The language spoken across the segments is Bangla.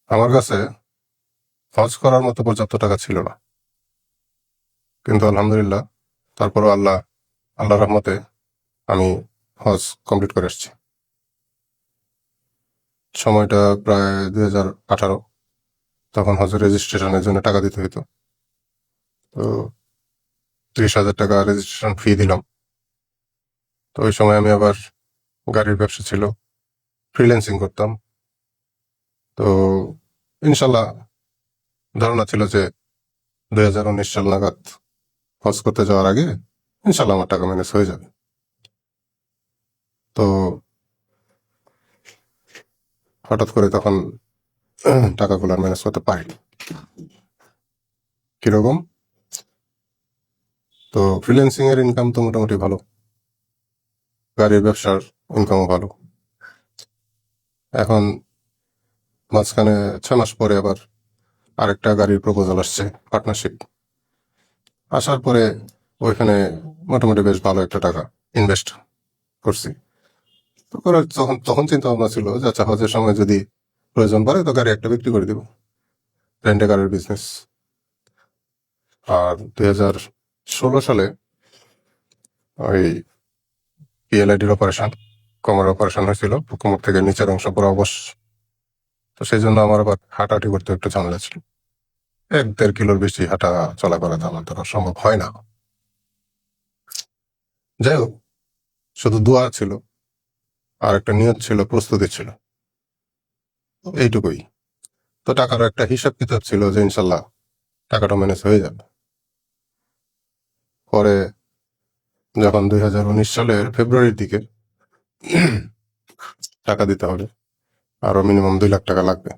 আমার কাছে হজ করার মতো পর্যাপ্ত টাকা ছিল না, কিন্তু আলহামদুলিল্লাহ তারপরও আল্লাহ রহমতে আমি হজ কমপ্লিট করে এসেছি। সময়টা প্রায় 2018। তখন হজের রেজিস্ট্রেশনের জন্য টাকা দিতে হতো। তো 30,000 টাকা রেজিস্ট্রেশন ফি দিলাম। তো ওই সময় আমি আবার গাড়ির ব্যবসা ছিল, ফ্রিল্যান্সিং করতাম। তো ইনশাল্লাহ ধারণা ছিল যে 2019 সাল নাগাদ হজ করতে যাওয়ার আগে ইনশাল্লাহ আমার টাকা ম্যানেজ হয়ে যাবে। তো হঠাৎ করে তখন টাকাগুলো ম্যানেজ করতে পারিনি। কিরকম? তো ফ্রিল্যান্সিং এর ইনকাম তো মোটামুটি ভালো, গাড়ির ব্যবসার ইনকামও ভালো। এখন মাঝখানে 6 মাস পরে আবার আরেকটা গাড়ির প্রপোজাল আসছে, পার্টনারশিপ। আসার পরে ওইখানে মোটামুটি বেশ ভালো একটা টাকা ইনভেস্ট করছি। তো করার তখন তখন চিন্তা ভাবনা ছিল যে আচ্ছা, হজের সময় যদি প্রয়োজন পড়ে তো গাড়ি একটা বিক্রি করে দিব, রেন্টে গাড়ির বিজনেস। আর 2016 সালে ওই পিএলআইডির অপারেশন, কোমর অপারেশন হয়েছিল, কোমর থেকে নিচের অংশ পুরো অবশ। তো সেই জন্য আমার আবার হাঁটাহাঁটি করতে একটু ঝামেলা ছিল। 1-1.5 কিলোর বেশি হাঁটা চলা করা তো আমার দ্বারা সম্ভব হয় না। যাই হোক, শুধু দোয়া ছিল আর একটা নিয়ত ছিল, প্রস্তুতি ছিল, এইটুকুই। তো টাকারও একটা হিসাব কিতাব ছিল যে ইনশাল্লাহ টাকাটা ম্যানেজ হয়ে যাবে। পরে যখন 2019 সালের ফেব্রুয়ারির দিকে টাকা দিতে হবে, আরো মিনিমাম 2 লাখ টাকা লাগবে।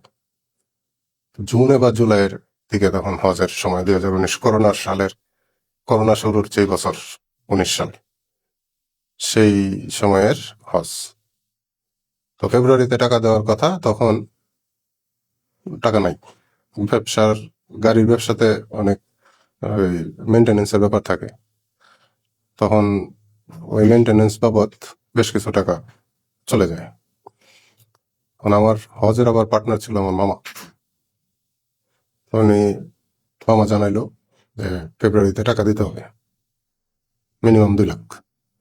জুনে বা জুলাইয়ের দিকে তখন হজের সময়, 2019 করোনা শুরুর যে বছর, 19 সাল, সেই সময়ের হজ। তো ফেব্রুয়ারিতে টাকা দেওয়ার কথা, তখন টাকা নাই। ব্যবসার, গাড়ির ব্যবসাতে অনেক ওই মেনটেনেন্সের ব্যাপার থাকে। তখন ওই মেনটেনেন্স বাবদ বেশ কিছু টাকা চলে যায়। এখন আমার হজের আবার পার্টনার ছিল আমার মামা। উনি, মামা জানাইলো যে ফেব্রুয়ারিতে টাকা দিতে হবে মিনিমাম 2 লাখ।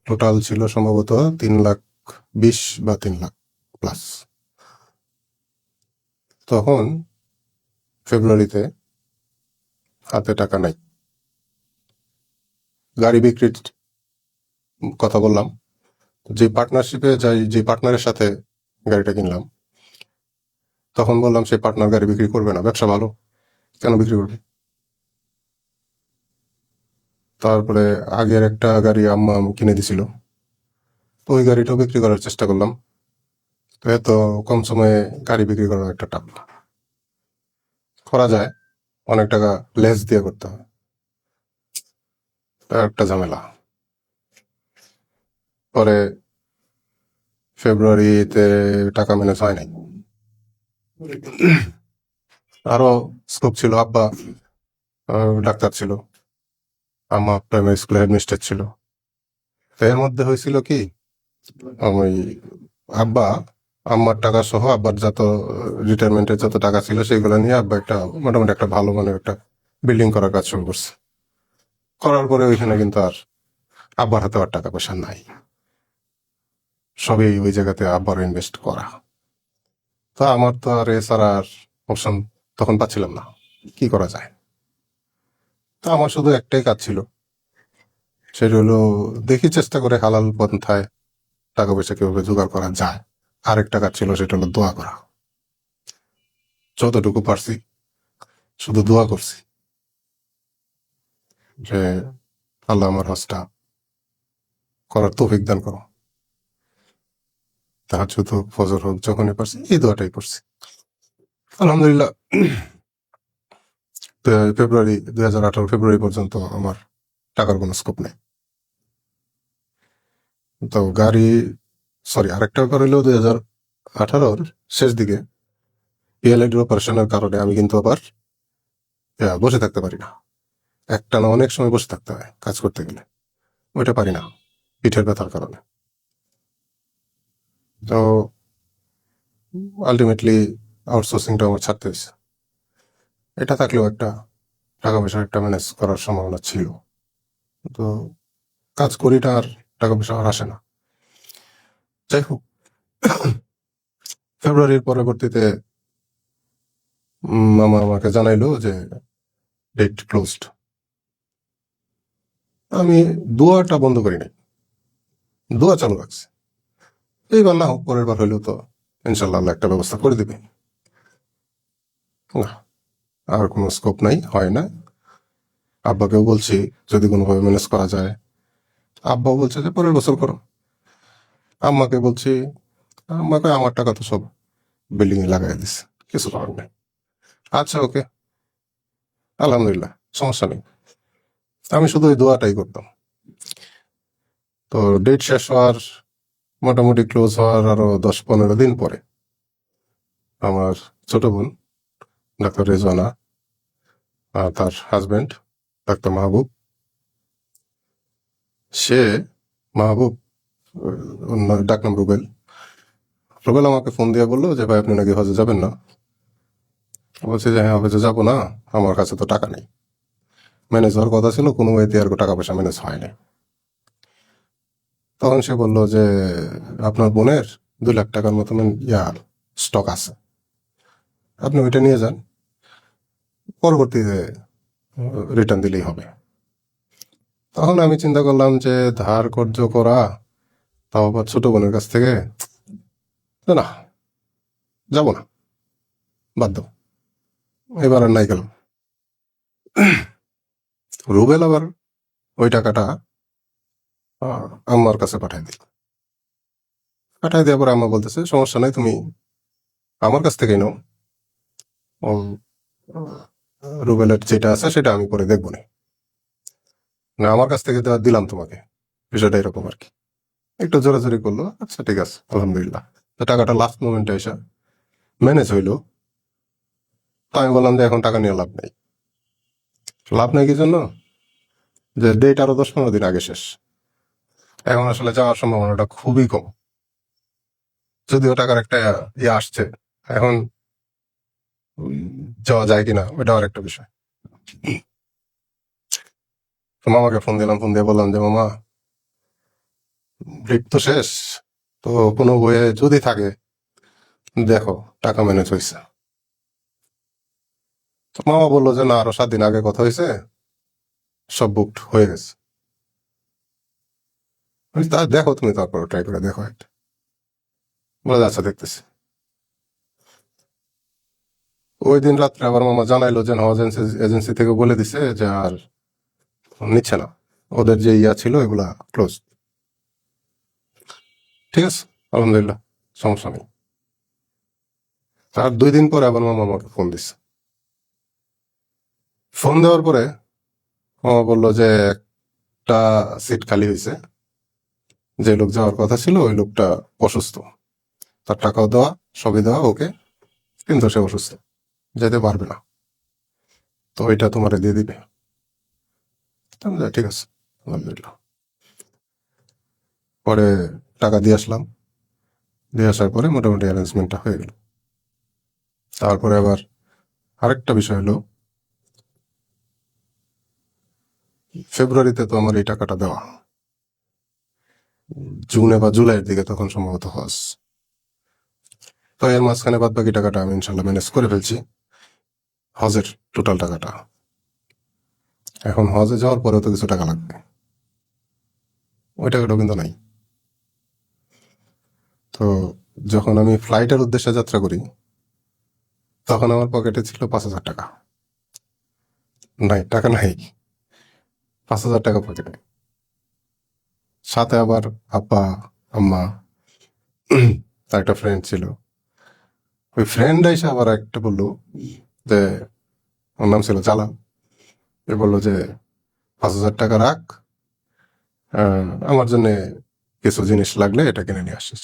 টোটাল ছিল সম্ভবত 3,20,000 বা 3 লাখ প্লাস। তখন ফেব্রুয়ারিতে হাতে টাকা নাই। গাড়ি বিক্রির কথা বললাম, যে পার্টনারশিপে যাই, যে পার্টনারের সাথে গাড়িটা কিনলাম, তখন বললাম সেই পার্টনার গাড়ি বিক্রি করবে না, ব্যবসা ভালো, কেন বিক্রি করবে? তারপরে আগের একটা গাড়ি আম্মা কিনে দিছিল, ওই গাড়িটাও বিক্রি করার চেষ্টা করলাম। তো এত কম সময়ে গাড়ি বিক্রি করা একটা টাপ। করা যায়, অনেক টাকা লেস দিয়ে করতে হয়, একটা ঝামেলা। পরে ফেব্রুয়ারিতে টাকা ম্যানেজ হয় নাই। আরো স্কোপ ছিল, আব্বা ডাক্তার ছিল, আম্মা প্রাইমারি স্কুলের হেডমিস্ট্রেস ছিল। তো এর মধ্যে হয়েছিল কি, ওই আব্বা, আম্মার টাকা সহ আব্বার যত রিটায়ারমেন্টের যত টাকা ছিল সেগুলো নিয়ে আব্বা একটা মোটামুটি একটা ভালো মানের একটা বিল্ডিং করার কাজ শুরু করছে। করার পরে ওইখানে কিন্তু আর আব্বার হাতে আর টাকা পয়সা নাই, সবই ওই জায়গাতে আব্বার ইনভেস্ট করা। তো আমার তো আর এছাড়া আর অপশন তখন পাচ্ছিলাম না, কি করা যায়? তো আমার শুধু একটাই কাজ ছিল, সেটা হলো দেখি চেষ্টা করে হালাল পন্থায় টাকা পয়সা কিভাবে জোগাড় করা যায়। আরেকটা কাজ ছিল, সেটা হলো দোয়া করা। যতটুকু পারছি শুধু দোয়া করছি যে আল্লাহ আমার হজটা করার তৌফিক দান করো। তাহাজ্জুদ হোক, ফজর হোক, যখনই পারছি এই দোয়াটাই করছি। আলহামদুলিল্লাহ, ফেব্রুয়ারি 2018 ফেব্রুয়ারি পর্যন্ত আমার টাকার কোনো স্কোপ নেই। তো গাড়ি, সরি, আরেকটা ব্যাপার হলো 2018 শেষ দিকে পিএলআইডির অপারেশনের কারণে আমি কিন্তু আবার বসে থাকতে পারি না। একটানা অনেক সময় বসে থাকতে হয় কাজ করতে গেলে, ওইটা পারি না পিঠের ব্যথার কারণে। তো আলটিমেটলি আউটসোর্সিংটা আমার ছাড়তে হয়েছে। এটা থাকলেও একটা টাকা পয়সা একটা ম্যানেজ করার সম্ভাবনা ছিল। তো কাজ করিটা আর টাকা পয়সা আর আসে না। যাই হোক, ফেব্রুয়ারির পরবর্তীতে মামা আমাকে জানাইলো যে ডেট ক্লোজড। আমি দোয়াটা বন্ধ করি নাই, দোয়া চালু রাখছি। এইবার না হোক, পরের বার হইলেও তো ইনশাল্লাহ আল্লাহ একটা ব্যবস্থা করে দিবে। না, আর কোনো স্কোপ নাই, হয় না। আব্বাকেও বলছি যদি কোনোভাবে ম্যানেজ করা যায়। আব্বাও বলছে যে পরের বছর করো। আম্মাকে বলছি, আম্মাকে আমার টাকা তো সব বিল্ডিং এ লাগাই দিচ্ছে, কিছু করার নেই। আচ্ছা, ওকে, আলহামদুলিল্লাহ, সমস্যা নেই। আমি শুধু ওই দোয়াটাই করতাম। তো ডেট শেষ হওয়ার মোটামুটি ক্লোজ হওয়ার আরো 10-15 দিন পরে আমার ছোট বোন ডাক্তার রেজওয়ানা আর তার হাজবেন্ড ডাক্তার মাহবুব, সে মাহবুব, ওর ডাক নাম রুবেল। রুবেল আমাকে ফোন দিয়ে বললো যে ভাই আপনি নাকি হজে যাবেন না। বলছি যে হ্যাঁ, হজে যাবো না, আমার কাছে তো টাকা নেই। ম্যানেজ হওয়ার কথা ছিল, কোনো ওয়েতে আর টাকা পয়সা ম্যানেজ হয় নাই। তখন সে বললো যে আপনার বোনের 2 লাখ টাকার মতো স্টক আছে, আপনি ওইটা নিয়ে যান, পরবর্তীতে রিটার্ন দিলেই হবে। তখন আমি চিন্তা করলাম যে ধার কর্য করা, তাও আবার ছোট বোনের কাছ থেকে, না, যাবো না, বাদ দাও, এবার আর নাই গেলাম। রুবেল আবার ওই টাকাটা আম্মার কাছে পাঠাই দিল। পাঠাই দেওয়ার পরে আম্মা বলতেছে সমস্যা নাই, তুমি আমার কাছ থেকেই নাও, ও রুবেলের যেটা আছে সেটা আমি করে দেখবো না, না আমার কাছ থেকে দেওয়া দিলাম তোমাকে, বিষয়টা এরকম আর কি। একটু জোরাজোরি করলো, আচ্ছা ঠিক আছে, আলহামদুলিল্লাহ। তো টাকাটা লাস্ট মোমেন্টে এসে ম্যানেজ হইলো। তো আমি বললাম যে এখন টাকা নিয়ে লাভ নেই। লাভ নেই কি জন্য? যে ডেট আরো 10-15 দিন আগে শেষ, এখন আসলে যাওয়ার সম্ভাবনাটা খুবই কম। যদিও টাকার একটা ইয়ে আসছে, এখন যাওয়া যায় কিনা ওইটাও আর একটা বিষয়। তো মামাকে ফোন দিলাম, ফোন দিয়ে বললাম যে মামা, ডেট তো শেষ, তো কোনো বইয়ে যদি থাকে দেখো টাকা ম্যানেজ হয়েছে। তো মামা বললো যে না, আরো 7 দিন আগে কথা হয়েছে, সব বুকড হয়ে গেছে। আমি বলি, তা দেখো, তুমি তারপর ট্রাই করে দেখো একটা। বলে আচ্ছা দেখতেছি। ওই দিন রাত্রে আবার মামা জানাইলো যে হজ এজেন্সি থেকে বলে দিছে যে আর নিচ্ছে না, ওদের যে ইয়া ছিল এগুলা ক্লোজ। ঠিক আছে, আলহামদুলিল্লাহ, সমস্যা নেই। তার 2 দিন পরে আবার মামা আমাকে ফোন দিচ্ছে। ফোন দেওয়ার পরে মামা বললো যে একটা সিট খালি হয়েছে, যে লোক যাওয়ার কথা ছিল ওই লোকটা অসুস্থ, তার টাকাও দেওয়া, সবই দেওয়া ওকে, কিন্তু সে অসুস্থ, যেতে পারবে না, তো ওইটা তোমারে দিয়ে দিবে। আমি বললাম, ঠিক আছে, আলহামদুলিল্লাহ। পরে টাকা দিয়ে আসলাম, দিয়ে আসার পরে মোটামুটি অ্যারেঞ্জমেন্টটা হয়ে গেল। তারপরে আবার আরেকটা বিষয় হলো, ফেব্রুয়ারিতে তো আমার এই টাকাটা দেওয়া, জুনে বা জুলাইয়ের দিকে তখন সম্ভবত হজ। তো এর মাঝখানে বাদ বাকি টাকাটা আমি ইনশাল্লাহ ম্যানেজ করে ফেলছি, হজের টোটাল টাকাটা। এখন হজে যাওয়ার পরেও তো কিছু টাকা লাগবে, ওই টাকাটাও কিন্তু নাই। তো যখন আমি ফ্লাইটের উদ্দেশ্যে যাত্রা করি, তখন আমার পকেটে ছিল 5,000 টাকা। নাই, টাকা নাই, 5,000 টাকা পকেটে। সাথে আবার আব্বা, আম্মা, তার একটা ফ্রেন্ড ছিল। ওই ফ্রেন্ড এসে আবার একটা বললো যে, ওর নাম ছিল জালাল, এ বললো যে 5,000 টাকা রাখ, আমার জন্য কিছু জিনিস লাগলে এটা কিনে নিয়ে আসিস।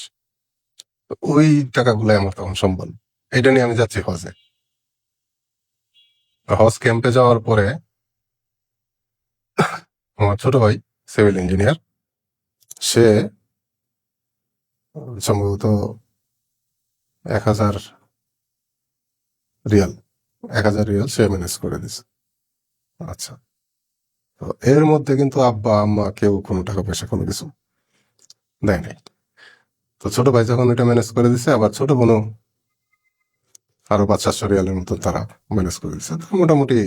তো ওই টাকাগুলাই আমার তখন সম্বল, এটা নিয়ে আমি যাচ্ছি হজে। হজ ক্যাম্পে যাওয়ার পরে আমার ছোট ভাই সিভিল ইঞ্জিনিয়ার, সে সম্ভবত 1,000 রিয়াল, 1,000 রিয়াল সে ম্যানেজ করে দিছে। আচ্ছা, তো এর মধ্যে কিন্তু আব্বা আম্মা কেউ কোনো টাকা পয়সা কোনো কিছু দেয় নাই। তো ছোট ভাই যখন এটা ম্যানেজ করে দিছে, আবার ছোট বোনও আরো 500-700 রিয়ালের মতন তারা ম্যানেজ করে দিচ্ছে। তো মোটামুটি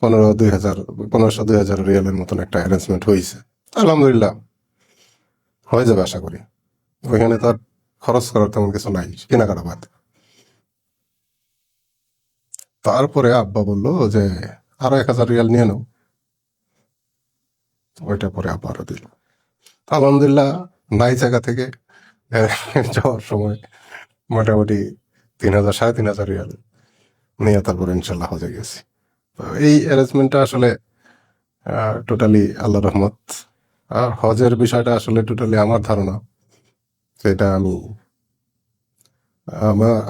1500-2000 রিয়ালের মতন একটা অ্যারেঞ্জমেন্ট হয়েছে। আলহামদুলিল্লাহ হয়ে যাবে আশা করি। ওইখানে তার খরচ করার তেমন কিছু নাই, কেনাকাটা বাদ। তারপরে আব্বা বলল যে আরো 1,000 রিয়াল নিয়ে নাও, ওইটা পরে আব্বা আরো দিল। আলহামদুলিল্লাহ নাই জায়গা থেকে যাওয়ার সময় মোটামুটি 3,000-3,500 রিয়াল নিয়ে তারপরে ইনশাল্লাহ হজে গেছি। তো এই অ্যারেঞ্জমেন্টটা আসলে টোটালি আল্লাহ রহমত। আর হজের বিষয়টা আসলে টোটালি আমার ধারণা যে এটা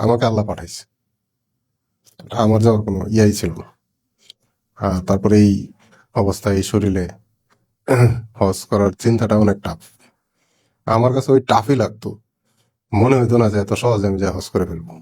আমাকে আল্লাহ পাঠাইছে, এটা আমার যাওয়ার কোনো ইয়াই ছিল না। তারপরে এই অবস্থায় এই শরীরে হজ করার চিন্তাটা অনেক টাফ। আমার কাছে ওই টাফই লাগতো, মনে হইতো না যে এত সহজে আমি যা হজ করে ফেলবো।